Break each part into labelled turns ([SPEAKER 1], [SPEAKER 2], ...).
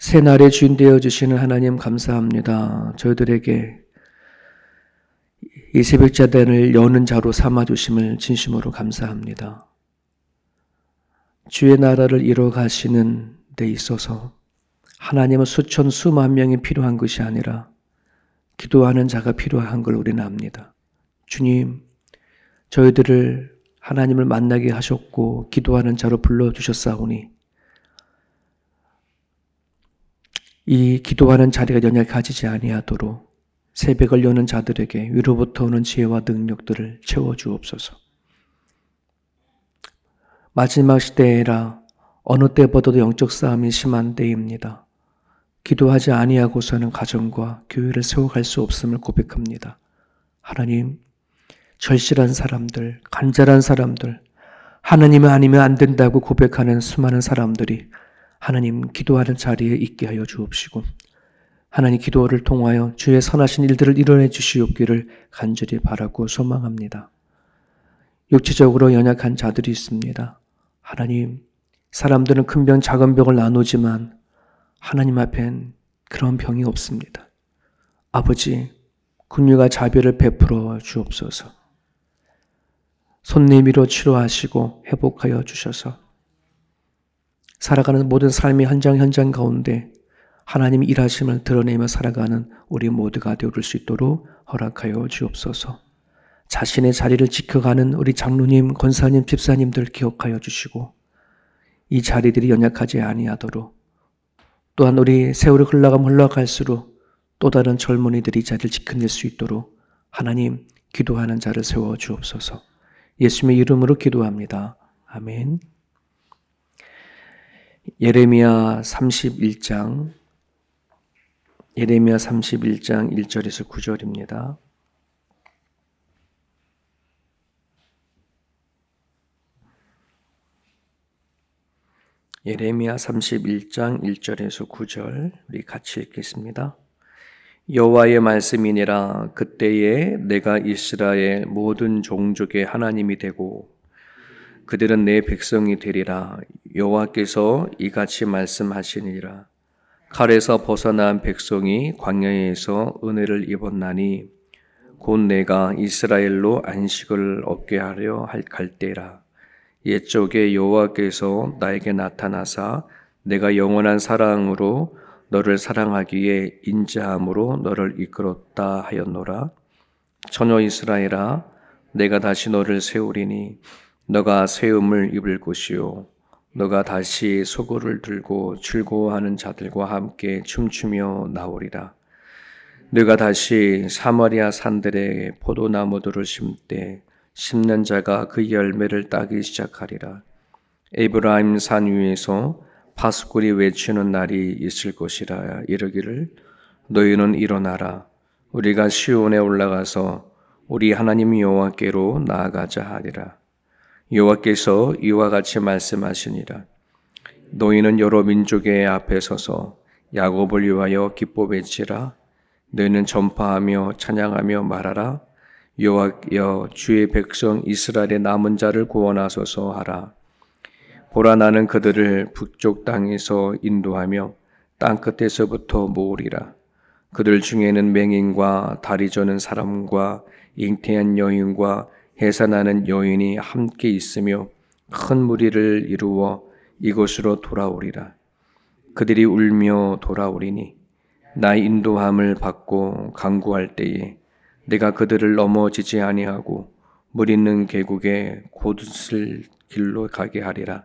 [SPEAKER 1] 새날의 주인 되어주시는 하나님 감사합니다. 저희들에게 이 새벽자단을 여는 자로 삼아주심을 진심으로 감사합니다. 주의 나라를 이뤄가시는 데 있어서 하나님은 수천 수만 명이 필요한 것이 아니라 기도하는 자가 필요한 걸 우리는 압니다. 주님, 저희들을 하나님을 만나게 하셨고 기도하는 자로 불러주셨사오니 이 기도하는 자리가 연약해지지 아니하도록 새벽을 여는 자들에게 위로부터 오는 지혜와 능력들을 채워주옵소서. 마지막 시대에라 어느 때보다도 영적 싸움이 심한 때입니다. 기도하지 아니하고서는 가정과 교회를 세워갈 수 없음을 고백합니다. 하나님, 절실한 사람들, 간절한 사람들, 하나님이 아니면 안 된다고 고백하는 수많은 사람들이 하나님 기도하는 자리에 있게 하여 주옵시고 하나님 기도를 통하여 주의 선하신 일들을 이뤄내 주시옵기를 간절히 바라고 소망합니다. 육체적으로 연약한 자들이 있습니다. 하나님, 사람들은 큰 병, 작은 병을 나누지만 하나님 앞엔 그런 병이 없습니다. 아버지, 긍휼과 자비를 베풀어 주옵소서. 손내밀어 치료하시고 회복하여 주셔서 살아가는 모든 삶의 현장 가운데 하나님의 일하심을 드러내며 살아가는 우리 모두가 되어줄 수 있도록 허락하여 주옵소서. 자신의 자리를 지켜가는 우리 장로님, 권사님, 집사님들 기억하여 주시고 이 자리들이 연약하지 아니하도록 또한 우리 세월이 흘러갈수록 또 다른 젊은이들이 이 자리를 지켜낼 수 있도록 하나님 기도하는 자를 세워 주옵소서. 예수님의 이름으로 기도합니다. 아멘. 예레미야 31장 1절에서 9절입니다. 예레미야 31장 1절에서 9절 우리 같이 읽겠습니다. 여호와의 말씀이니라. 그때에 내가 이스라엘 모든 종족의 하나님이 되고 그들은 내 백성이 되리라. 여호와께서 이같이 말씀하시니라. 칼에서 벗어난 백성이 광야에서 은혜를 입었나니 곧 내가 이스라엘로 안식을 얻게 하려 할 때라. 옛적에 여호와께서 나에게 나타나사 내가 영원한 사랑으로 너를 사랑하기에 인자함으로 너를 이끌었다 하였노라. 처녀 이스라엘아, 내가 다시 너를 세우리니 너가 세움을 입을 것이요 너가 다시 소고를 들고 즐거워하는 자들과 함께 춤추며 나오리라. 너가 다시 사마리아 산들에 포도나무들을 심되 심는 자가 그 열매를 따기 시작하리라. 에브라임 산 위에서 파수꾼이 외치는 날이 있을 것이라. 이르기를 너희는 일어나라. 우리가 시온에 올라가서 우리 하나님 여호와께로 나아가자 하리라. 여호와께서 이와 같이 말씀하시니라. 너희는 여러 민족의 앞에 서서 야곱을 위하여 기뻐 외치라. 너희는 전파하며 찬양하며 말하라. 여호와여, 주의 백성 이스라엘의 남은 자를 구원하소서 하라. 보라, 나는 그들을 북쪽 땅에서 인도하며 땅 끝에서부터 모으리라. 그들 중에는 맹인과 다리 저는 사람과 잉태한 여인과 해산하는 여인이 함께 있으며 큰 무리를 이루어 이곳으로 돌아오리라. 그들이 울며 돌아오리니 나의 인도함을 받고 강구할 때에 내가 그들을 넘어지지 아니하고 물 있는 계곡에 곧을 길로 가게 하리라.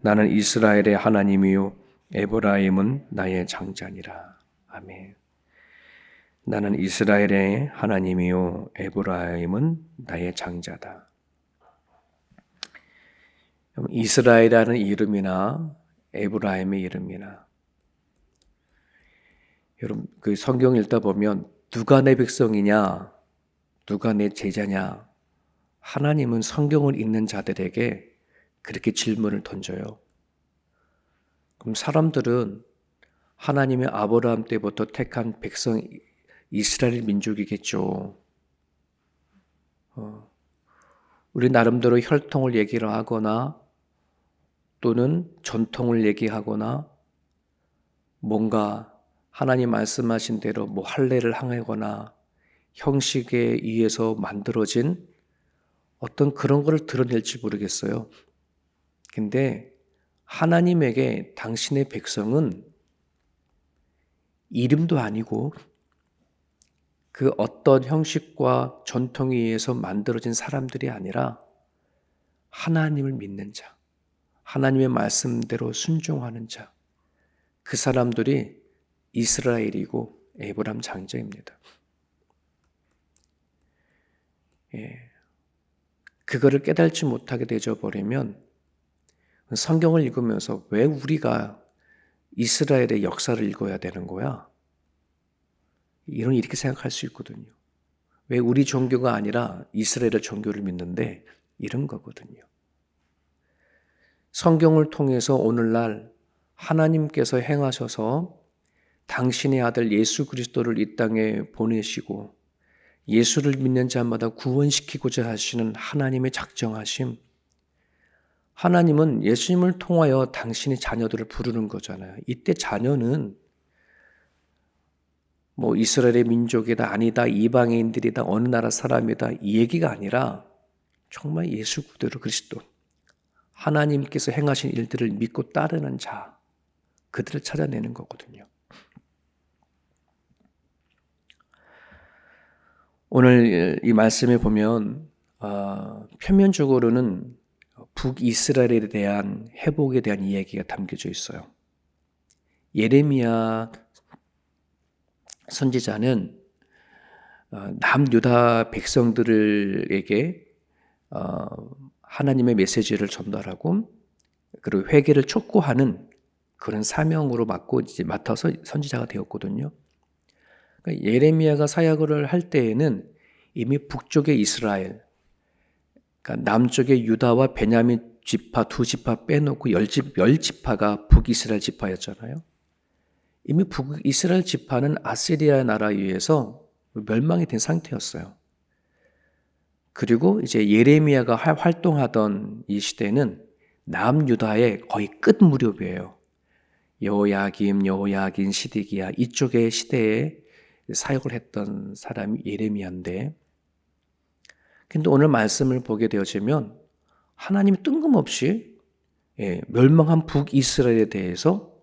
[SPEAKER 1] 나는 이스라엘의 하나님이요 에브라임은 나의 장자니라. 아멘. 나는 이스라엘의 하나님이요 에브라임은 나의 장자다. 이스라엘이라는 이름이나 에브라임의 이름이나 여러분 그 성경 읽다 보면 누가 내 백성이냐, 누가 내 제자냐, 하나님은 성경을 읽는 자들에게 그렇게 질문을 던져요. 그럼 사람들은 하나님의 아브라함 때부터 택한 백성 이스라엘 민족이겠죠. 우리 나름대로 혈통을 얘기를 하거나 또는 전통을 얘기하거나 뭔가 하나님 말씀하신 대로 뭐 할례를 행하거나 형식에 의해서 만들어진 어떤 그런 거를 드러낼지 모르겠어요. 근데 하나님에게 당신의 백성은 이름도 아니고 그 어떤 형식과 전통에 의해서 만들어진 사람들이 아니라 하나님을 믿는 자, 하나님의 말씀대로 순종하는 자, 그 사람들이 이스라엘이고 에브람 장자입니다. 그거를 깨달지 못하게 되어버리면 성경을 읽으면서 왜 우리가 이스라엘의 역사를 읽어야 되는 거야? 이렇게 생각할 수 있거든요. 왜 우리 종교가 아니라 이스라엘의 종교를 믿는데 이런 거거든요. 성경을 통해서 오늘날 하나님께서 행하셔서 당신의 아들 예수 그리스도를 이 땅에 보내시고 예수를 믿는 자마다 구원시키고자 하시는 하나님의 작정하심. 하나님은 예수님을 통하여 당신의 자녀들을 부르는 거잖아요. 이때 자녀는 뭐 이스라엘의 민족이다, 아니다, 이방인들이다, 어느 나라 사람이다 이 얘기가 아니라 정말 예수 그대로 그리스도 하나님께서 행하신 일들을 믿고 따르는 자, 그들을 찾아내는 거거든요. 오늘 이 말씀에 보면 표면적으로는 북이스라엘에 대한 회복에 대한 이야기가 담겨져 있어요. 예레미야 선지자는 남유다 백성들에게 하나님의 메시지를 전달하고 그리고 회개를 촉구하는 그런 사명으로 맡아서 선지자가 되었거든요. 그러니까 예레미야가 사역을 할 때에는 이미 북쪽의 이스라엘, 그러니까 남쪽의 유다와 베냐민 지파 두 지파 빼놓고 열 지파가 북이스라엘 지파였잖아요. 이미 북이스라엘 지파는 아시리아 나라에 의해서 멸망이 된 상태였어요. 그리고 이제 예레미야가 활동하던 이 시대는 남유다의 거의 끝 무렵이에요. 여호야긴, 시디기야 이쪽의 시대에 사역을 했던 사람이 예레미야인데, 근데 오늘 말씀을 보게 되어지면 하나님이 뜬금없이 멸망한 북이스라엘에 대해서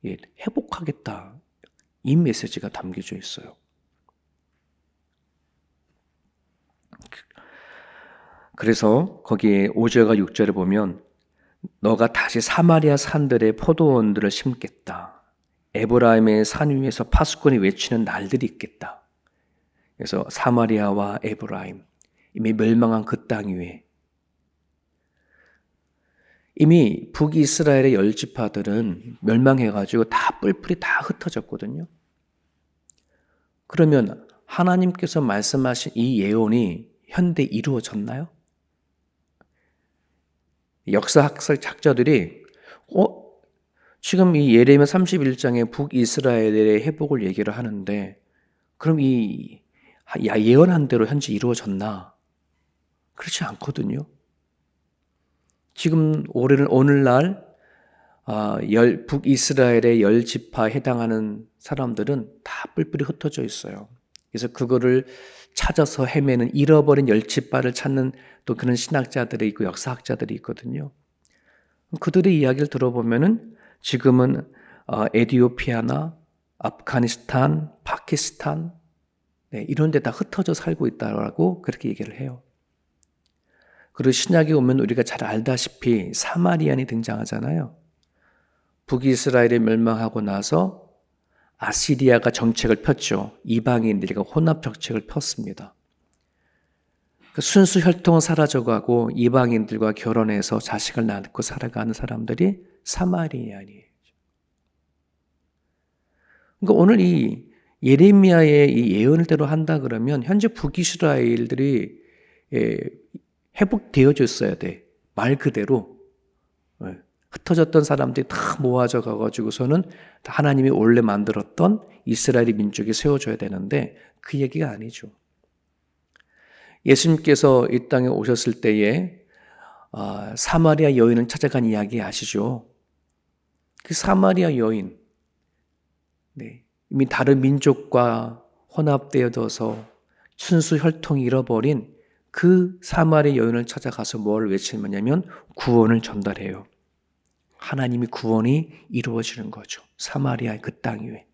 [SPEAKER 1] 회복하겠다 이 메시지가 담겨져 있어요. 그래서 거기에 5절과 6절에 보면 너가 다시 사마리아 산들의 포도원들을 심겠다. 에브라임의 산 위에서 파수꾼이 외치는 날들이 있겠다. 그래서 사마리아와 에브라임, 이미 멸망한 그 땅 위에 이미 북이스라엘의 열 지파들은 멸망해가지고 다 뿔뿔이 다 흩어졌거든요. 그러면 하나님께서 말씀하신 이 예언이 현대 이루어졌나요? 역사학자들이 지금 이 예레미야 31장에 북이스라엘의 회복을 얘기를 하는데 그럼 이 예언한 대로 현재 이루어졌나? 그렇지 않거든요. 지금 오늘날 북이스라엘의 열 지파에 해당하는 사람들은 다 뿔뿔이 흩어져 있어요. 그래서 그거를 찾아서 헤매는 잃어버린 열 지파를 찾는 또 그런 신학자들이 있고 역사학자들이 있거든요. 그들의 이야기를 들어보면은 지금은 에티오피아나 아프가니스탄, 파키스탄 이런 데 다 흩어져 살고 있다고 그렇게 얘기를 해요. 그리고 신약에 오면 우리가 잘 알다시피 사마리안이 등장하잖아요. 북이스라엘이 멸망하고 나서 아시리아가 정책을 폈죠. 이방인들과 혼합 정책을 폈습니다. 순수 혈통은 사라져가고 이방인들과 결혼해서 자식을 낳고 살아가는 사람들이 사마리안이에요. 그러니까 오늘 이 예레미야의 이 예언대로 한다 그러면 현재 북이스라엘들이 회복되어졌어야 돼. 말 그대로 흩어졌던 사람들이 다 모아져 가지고서는 하나님이 원래 만들었던 이스라엘의 민족이 세워져야 되는데 그 얘기가 아니죠. 예수님께서 이 땅에 오셨을 때에 사마리아 여인을 찾아간 이야기 아시죠? 그 사마리아 여인, 이미 다른 민족과 혼합되어져서 순수 혈통이 잃어버린 그 사마리아 여인을 찾아가서 뭘 외치냐면 구원을 전달해요. 하나님이 구원이 이루어지는 거죠. 사마리아의 그 땅 위에.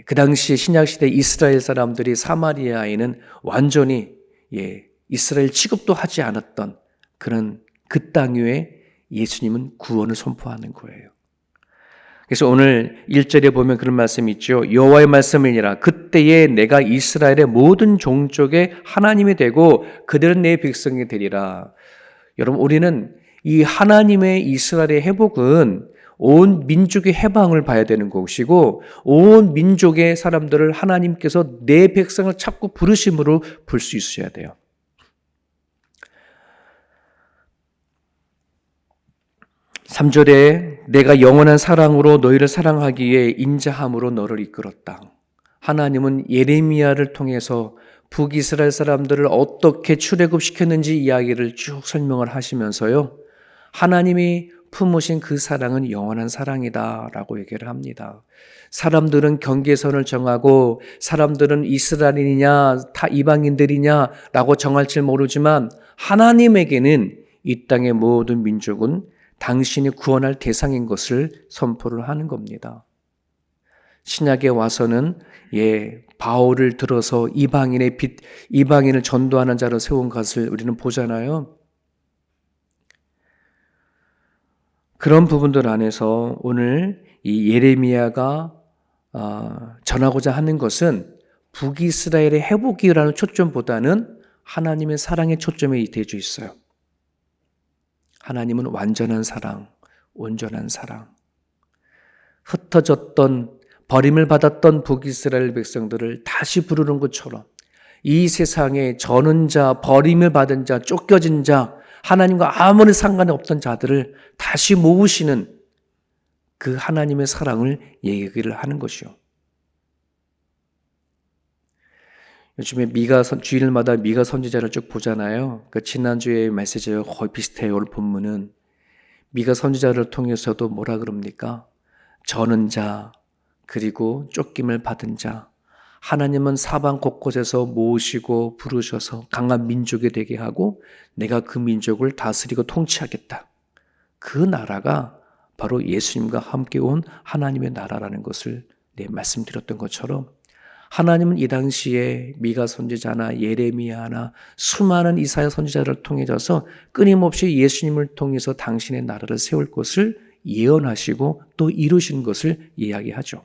[SPEAKER 1] 그 당시 신약시대 이스라엘 사람들이 사마리아에는 완전히 이스라엘 취급도 하지 않았던 그런 그 땅 위에 예수님은 구원을 선포하는 거예요. 그래서 오늘 1절에 보면 그런 말씀이 있죠. 여호와의 말씀이니라. 그때에 내가 이스라엘의 모든 종족의 하나님이 되고 그들은 내 백성이 되리라. 여러분, 우리는 이 하나님의 이스라엘의 회복은 온 민족의 해방을 봐야 되는 것이고 온 민족의 사람들을 하나님께서 내 백성을 찾고 부르심으로 볼 수 있어야 돼요. (3절에) 내가 영원한 사랑으로 너희를 사랑하기에 인자함으로 너를 이끌었다. 하나님은 예레미야를 통해서 북이스라엘 사람들을 어떻게 출애굽시켰는지 이야기를 쭉 설명을 하시면서요, 하나님이 품으신 그 사랑은 영원한 사랑이다 라고 얘기를 합니다. 사람들은 경계선을 정하고 사람들은 이스라엘이냐 다 이방인들이냐 라고 정할지 모르지만 하나님에게는 이 땅의 모든 민족은 당신이 구원할 대상인 것을 선포를 하는 겁니다. 신약에 와서는 바울을 들어서 이방인을 전도하는 자로 세운 것을 우리는 보잖아요. 그런 부분들 안에서 오늘 이 예레미야가 전하고자 하는 것은 북이스라엘의 회복이라는 초점보다는 하나님의 사랑의 초점이 되어져 있어요. 하나님은 완전한 사랑, 온전한 사랑. 흩어졌던, 버림을 받았던 북이스라엘 백성들을 다시 부르는 것처럼 이 세상에 저는 자, 버림을 받은 자, 쫓겨진 자, 하나님과 아무리 상관이 없던 자들을 다시 모으시는 그 하나님의 사랑을 얘기를 하는 것이요. 요즘에 주일마다 미가 선지자를 쭉 보잖아요. 그 지난주에 메시지와 거의 비슷해요. 오늘 본문은 미가 선지자를 통해서도 뭐라 그럽니까? 저는 자, 그리고 쫓김을 받은 자, 하나님은 사방 곳곳에서 모으시고 부르셔서 강한 민족이 되게 하고 내가 그 민족을 다스리고 통치하겠다. 그 나라가 바로 예수님과 함께 온 하나님의 나라라는 것을 말씀드렸던 것처럼 하나님은 이 당시에 미가 선지자나 예레미야나 수많은 이사야 선지자를 통해서 끊임없이 예수님을 통해서 당신의 나라를 세울 것을 예언하시고 또 이루신 것을 이야기하죠.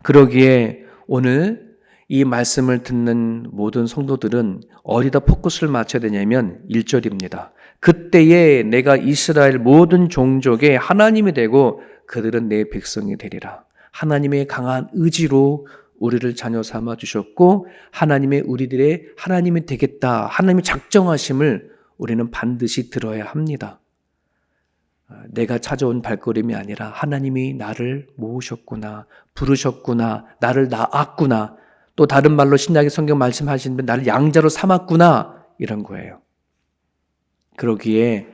[SPEAKER 1] 그러기에 오늘 이 말씀을 듣는 모든 성도들은 어디다 포커스를 맞춰야 되냐면 1절입니다. 그때에 내가 이스라엘 모든 종족의 하나님이 되고 그들은 내 백성이 되리라. 하나님의 강한 의지로 우리를 자녀 삼아 주셨고 우리들의 하나님이 되겠다. 하나님의 작정하심을 우리는 반드시 들어야 합니다. 내가 찾아온 발걸음이 아니라 하나님이 나를 모으셨구나, 부르셨구나, 나를 낳았구나, 또 다른 말로 신약의 성경 말씀하시는데 나를 양자로 삼았구나, 이런 거예요. 그러기에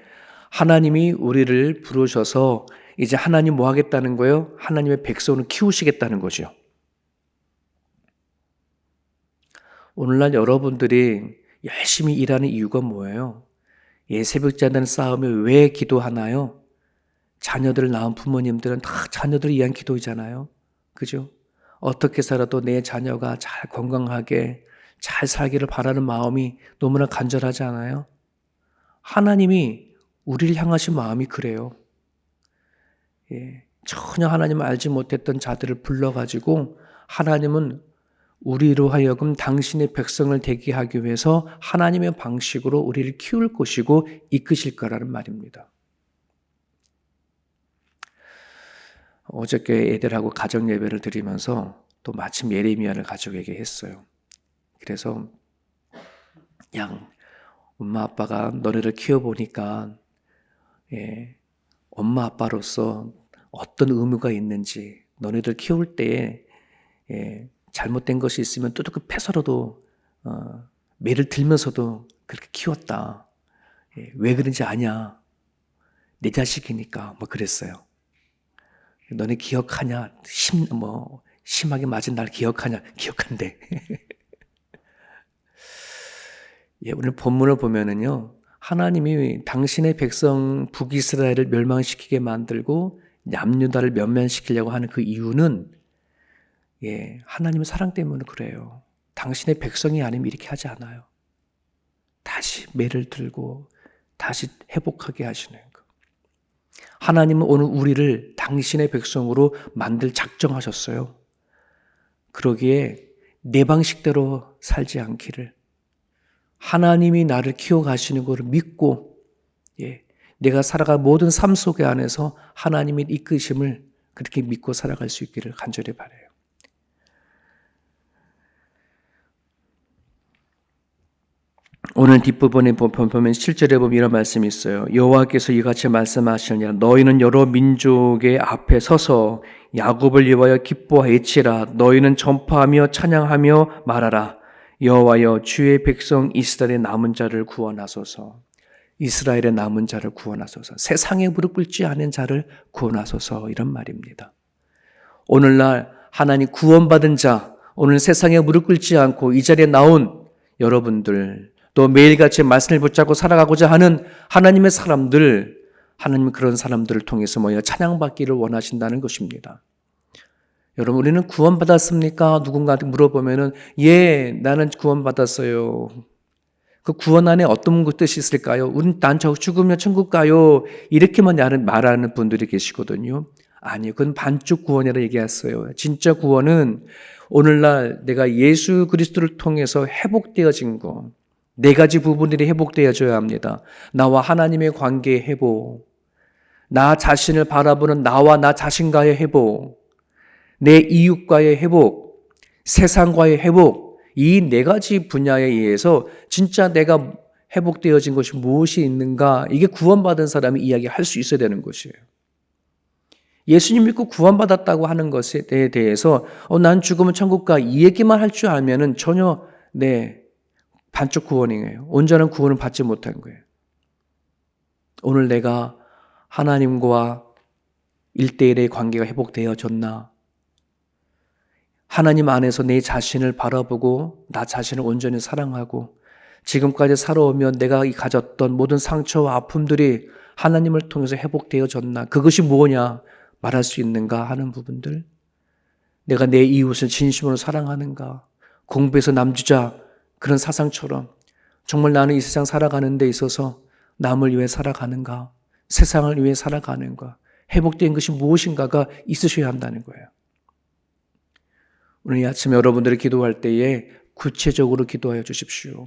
[SPEAKER 1] 하나님이 우리를 부르셔서 이제 하나님 뭐 하겠다는 거예요? 하나님의 백성을 키우시겠다는 거죠. 오늘날 여러분들이 열심히 일하는 이유가 뭐예요? 새벽자는 싸움에 왜 기도하나요? 자녀들을 낳은 부모님들은 다 자녀들을 위한 기도이잖아요. 그죠? 어떻게 살아도 내 자녀가 잘 건강하게 잘 살기를 바라는 마음이 너무나 간절하지 않아요? 하나님이 우리를 향하신 마음이 그래요. 전혀 하나님을 알지 못했던 자들을 불러가지고 하나님은 우리로 하여금 당신의 백성을 되게 하기 위해서 하나님의 방식으로 우리를 키울 것이고 이끄실 거라는 말입니다. 어저께 애들하고 가정 예배를 드리면서 또 마침 예레미야를 가족에게 했어요. 그래서 엄마 아빠가 너네를 키워보니까 엄마 아빠로서 어떤 의무가 있는지 너네들 키울 때에 잘못된 것이 있으면 뚜둑이 패서라도 매를 들면서도 그렇게 키웠다. 왜 그런지 아냐. 내 자식이니까 뭐 그랬어요. 너네 기억하냐? 심하게 맞은 날 기억하냐? 기억한대. 예, 오늘 본문을 보면은요, 하나님이 당신의 백성 북이스라엘을 멸망시키게 만들고 남유다를 면면시키려고 하는 그 이유는 예, 하나님의 사랑 때문에 그래요. 당신의 백성이 아니면 이렇게 하지 않아요. 다시 매를 들고 다시 회복하게 하시는 거. 하나님은 오늘 우리를 당신의 백성으로 만들 작정하셨어요. 그러기에 내 방식대로 살지 않기를, 하나님이 나를 키워가시는 것을 믿고, 예, 내가 살아갈 모든 삶 속에 안에서 하나님의 이끄심을 그렇게 믿고 살아갈 수 있기를 간절히 바라요. 오늘 뒷부분에 보면 7절에 보면 이런 말씀이 있어요. 여호와께서 이같이 말씀하시느니라. 너희는 여러 민족의 앞에 서서 야곱을 위하여 기뻐하지라. 너희는 전파하며 찬양하며 말하라. 여호와여, 주의 백성 이스라엘의 남은 자를 구원하소서. 이스라엘의 남은 자를 구원하소서. 세상에 무릎 꿇지 않은 자를 구원하소서. 이런 말입니다. 오늘날 하나님 구원받은 자, 오늘 세상에 무릎 꿇지 않고 이 자리에 나온 여러분들, 또 매일같이 말씀을 붙잡고 살아가고자 하는 하나님의 사람들, 하나님은 그런 사람들을 통해서 찬양받기를 원하신다는 것입니다. 여러분, 우리는 구원받았습니까? 누군가한테 물어보면은 예, 나는 구원받았어요. 그 구원 안에 어떤 뜻이 있을까요? 난 죽으면 천국 가요. 이렇게만 말하는 분들이 계시거든요. 아니요, 그건 반쪽 구원이라고 얘기했어요. 진짜 구원은 오늘날 내가 예수 그리스도를 통해서 회복되어진 거, 네 가지 부분들이 회복되어져야 합니다. 나와 하나님의 관계의 회복, 나 자신을 바라보는 나와 나 자신과의 회복, 내 이웃과의 회복, 세상과의 회복, 이 네 가지 분야에 의해서 진짜 내가 회복되어진 것이 무엇이 있는가, 이게 구원받은 사람이 이야기할 수 있어야 되는 것이에요. 예수님 믿고 구원받았다고 하는 것에 대해서 난 죽으면 천국 가, 이 얘기만 할 줄 알면은 전혀 반쪽 구원이에요. 온전한 구원을 받지 못한 거예요. 오늘 내가 하나님과 1대1의 관계가 회복되어졌나? 하나님 안에서 내 자신을 바라보고 나 자신을 온전히 사랑하고 지금까지 살아오면 내가 가졌던 모든 상처와 아픔들이 하나님을 통해서 회복되어졌나? 그것이 뭐냐 말할 수 있는가 하는 부분들, 내가 내 이웃을 진심으로 사랑하는가, 공부해서 남주자 그런 사상처럼 정말 나는 이 세상 살아가는 데 있어서 남을 위해 살아가는가, 세상을 위해 살아가는가, 회복된 것이 무엇인가가 있으셔야 한다는 거예요. 오늘 이 아침에 여러분들이 기도할 때에 구체적으로 기도하여 주십시오.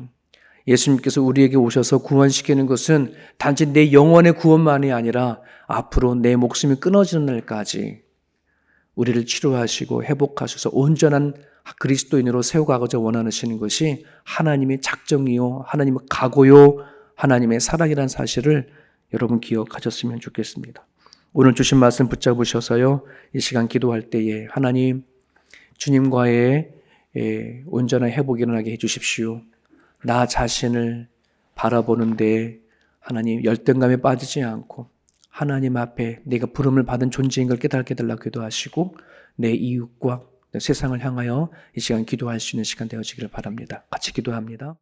[SPEAKER 1] 예수님께서 우리에게 오셔서 구원시키는 것은 단지 내 영혼의 구원만이 아니라 앞으로 내 목숨이 끊어지는 날까지 우리를 치료하시고 회복하셔서 온전한 그리스도인으로 세워가고자 원하시는 것이 하나님의 작정이요, 하나님의 각오요, 하나님의 사랑이라는 사실을 여러분 기억하셨으면 좋겠습니다. 오늘 주신 말씀 붙잡으셔서요, 이 시간 기도할 때에 하나님, 주님과의 온전한 회복이 일어나게 해주십시오. 나 자신을 바라보는데 하나님 열등감에 빠지지 않고 하나님 앞에 내가 부름을 받은 존재인 걸 깨닫게 달라고 기도하시고 내 이웃과 세상을 향하여 이 시간 기도할 수 있는 시간 되어지기를 바랍니다. 같이 기도합니다.